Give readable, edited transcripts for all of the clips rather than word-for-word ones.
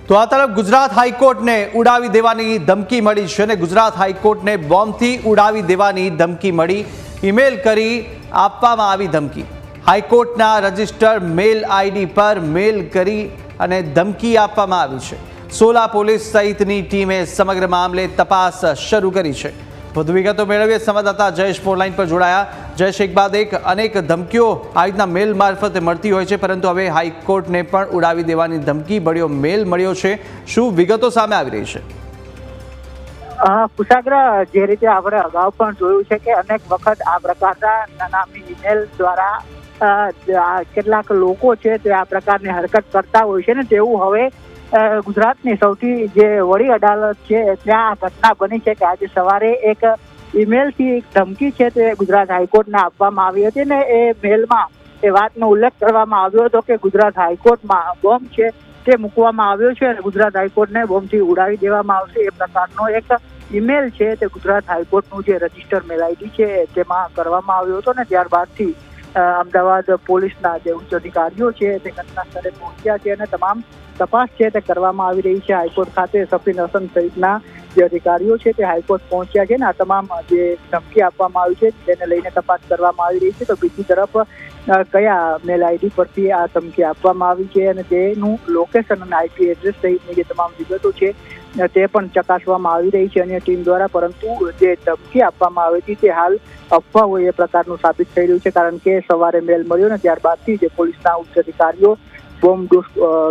તો આ તરફ ગુજરાત હાઈકોર્ટને ઉડાવી દેવાની ધમકી મળી છે અને ગુજરાત હાઈકોર્ટને બોમ્બથી ઉડાવી દેવાની ધમકી મળી। ઈમેલ કરી આપવામાં આવી ધમકી। હાઈકોર્ટના રજિસ્ટર મેલ આઈડી પર મેલ કરી અને ધમકી આપવામાં આવી છે। સોલા પોલીસ સહિતની ટીમે સમગ્ર મામલે તપાસ શરૂ કરી છે। વધુ વિગતો મેળવીએ સંવાદદાતા જયેશ ફોનલાઈન પર જોડાયા। જયેશ, એક બાદ એક અનેક ધમકીઓ આ રીતના મેલ મારફતે મળતી હોય છે, પરંતુ હવે હાઈકોર્ટને પણ ઉડાવી દેવાની ધમકી ભર્યો મેલ મળ્યો છે। શું વિગતો સામે આવી રહી છે? કુશાગ્ર, જે રીતે આપણે અગાઉ પણ જોયું છે કે અનેક વખત આ પ્રકારના નામની ઈમેલ દ્વારા કેટલાક લોકો છે તે આ પ્રકારની હરકત કરતા હોય છે ને તેવું હવે ગુજરાતની સૌથી જે વડી અદાલત છે ત્યાં ઘટના બની છે કે આજે સવારે એક ઈમેલથી એક ધમકી છે તે ગુજરાત હાઈકોર્ટને આપવામાં આવી હતી ને એ મેલમાં એ વાતનો ઉલ્લેખ કરવામાં આવ્યો હતો કે ગુજરાત હાઈકોર્ટમાં બોમ્બ છે તે મૂકવામાં આવ્યો છે અને ગુજરાત હાઈકોર્ટને બોમ્બથી ઉડાવી દેવામાં આવશે એ પ્રકારનો એક ઈમેલ છે તે ગુજરાત હાઈકોર્ટનું જે રજિસ્ટર મેલ આઈડી છે તેમાં કરવામાં આવ્યો હતો ને ત્યારબાદથી અમદાવાદ પોલીસના જે ઉચ્ચ અધિકારીઓ છે તે ઘટના સ્થળે પહોંચ્યા છે અને તમામ તપાસ છે તે કરવામાં આવી રહી છે। હાઈકોર્ટ ખાતે સફીન હસન સહિતના જે અધિકારીઓ છે તે હાઈકોર્ટ પહોંચ્યા છે ને આ તમામ જે ધમકી આપવામાં આવી છે તેને લઈને તપાસ કરવામાં આવી રહી છે। તો બીજી તરફ કયા મેલ આઈડી પરથી આ ધમકી આપવામાં આવી છે અને તેનું લોકેશન અને આઈપી એડ્રેસ સહિતની જે તમામ વિગતો છે તે પણ ચકાસવામાં આવી રહી છે અન્ય ટીમ દ્વારા, પરંતુ જે ધમકી આપવામાં આવી હતી તે હાલ અફવા હોય એ પ્રકારનું સાબિત થઈ રહ્યું છે, કારણ કે સવારે મેલ મળ્યો ને ત્યારબાદથી જે પોલીસના ઉચ્ચ અધિકારીઓ બોમ્બ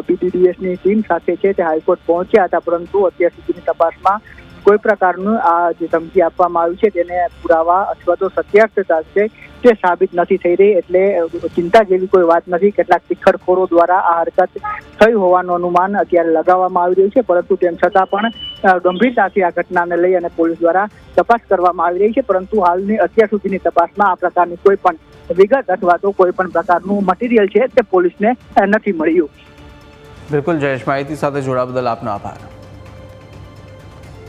BDDSની ટીમ સાથે છે તે હાઈકોર્ટ પહોંચ્યા હતા, પરંતુ અત્યાર સુધીની તપાસમાં કોઈ પ્રકારનું આ જે ધમકી આપવામાં આવી છે તેને પુરાવા અથવા તો સત્યાર્થતા છે તે સાબિત નથી થઈ રહી, એટલે ચિંતા જેવી કોઈ વાત નથી। કેટલાક તિખરખોરો દ્વારા આ હરકત થઈ હોવાનું અનુમાન અત્યારે લગાવવામાં આવી રહ્યું છે, પરંતુ તેમ છતાં પણ ગંભીરતાથી આ ઘટનાને લઈ અને પોલીસ દ્વારા તપાસ કરવામાં આવી રહી છે, પરંતુ હાલની અત્યાર સુધીની તપાસમાં આ પ્રકારની કોઈ પણ વિગત અથવા તો કોઈ પણ પ્રકારનું મટીરિયલ છે તે પોલીસને નથી મળ્યું। બિલકુલ જયેશ, માહિતી સાથે જોડાવા બદલ આપનો આભાર।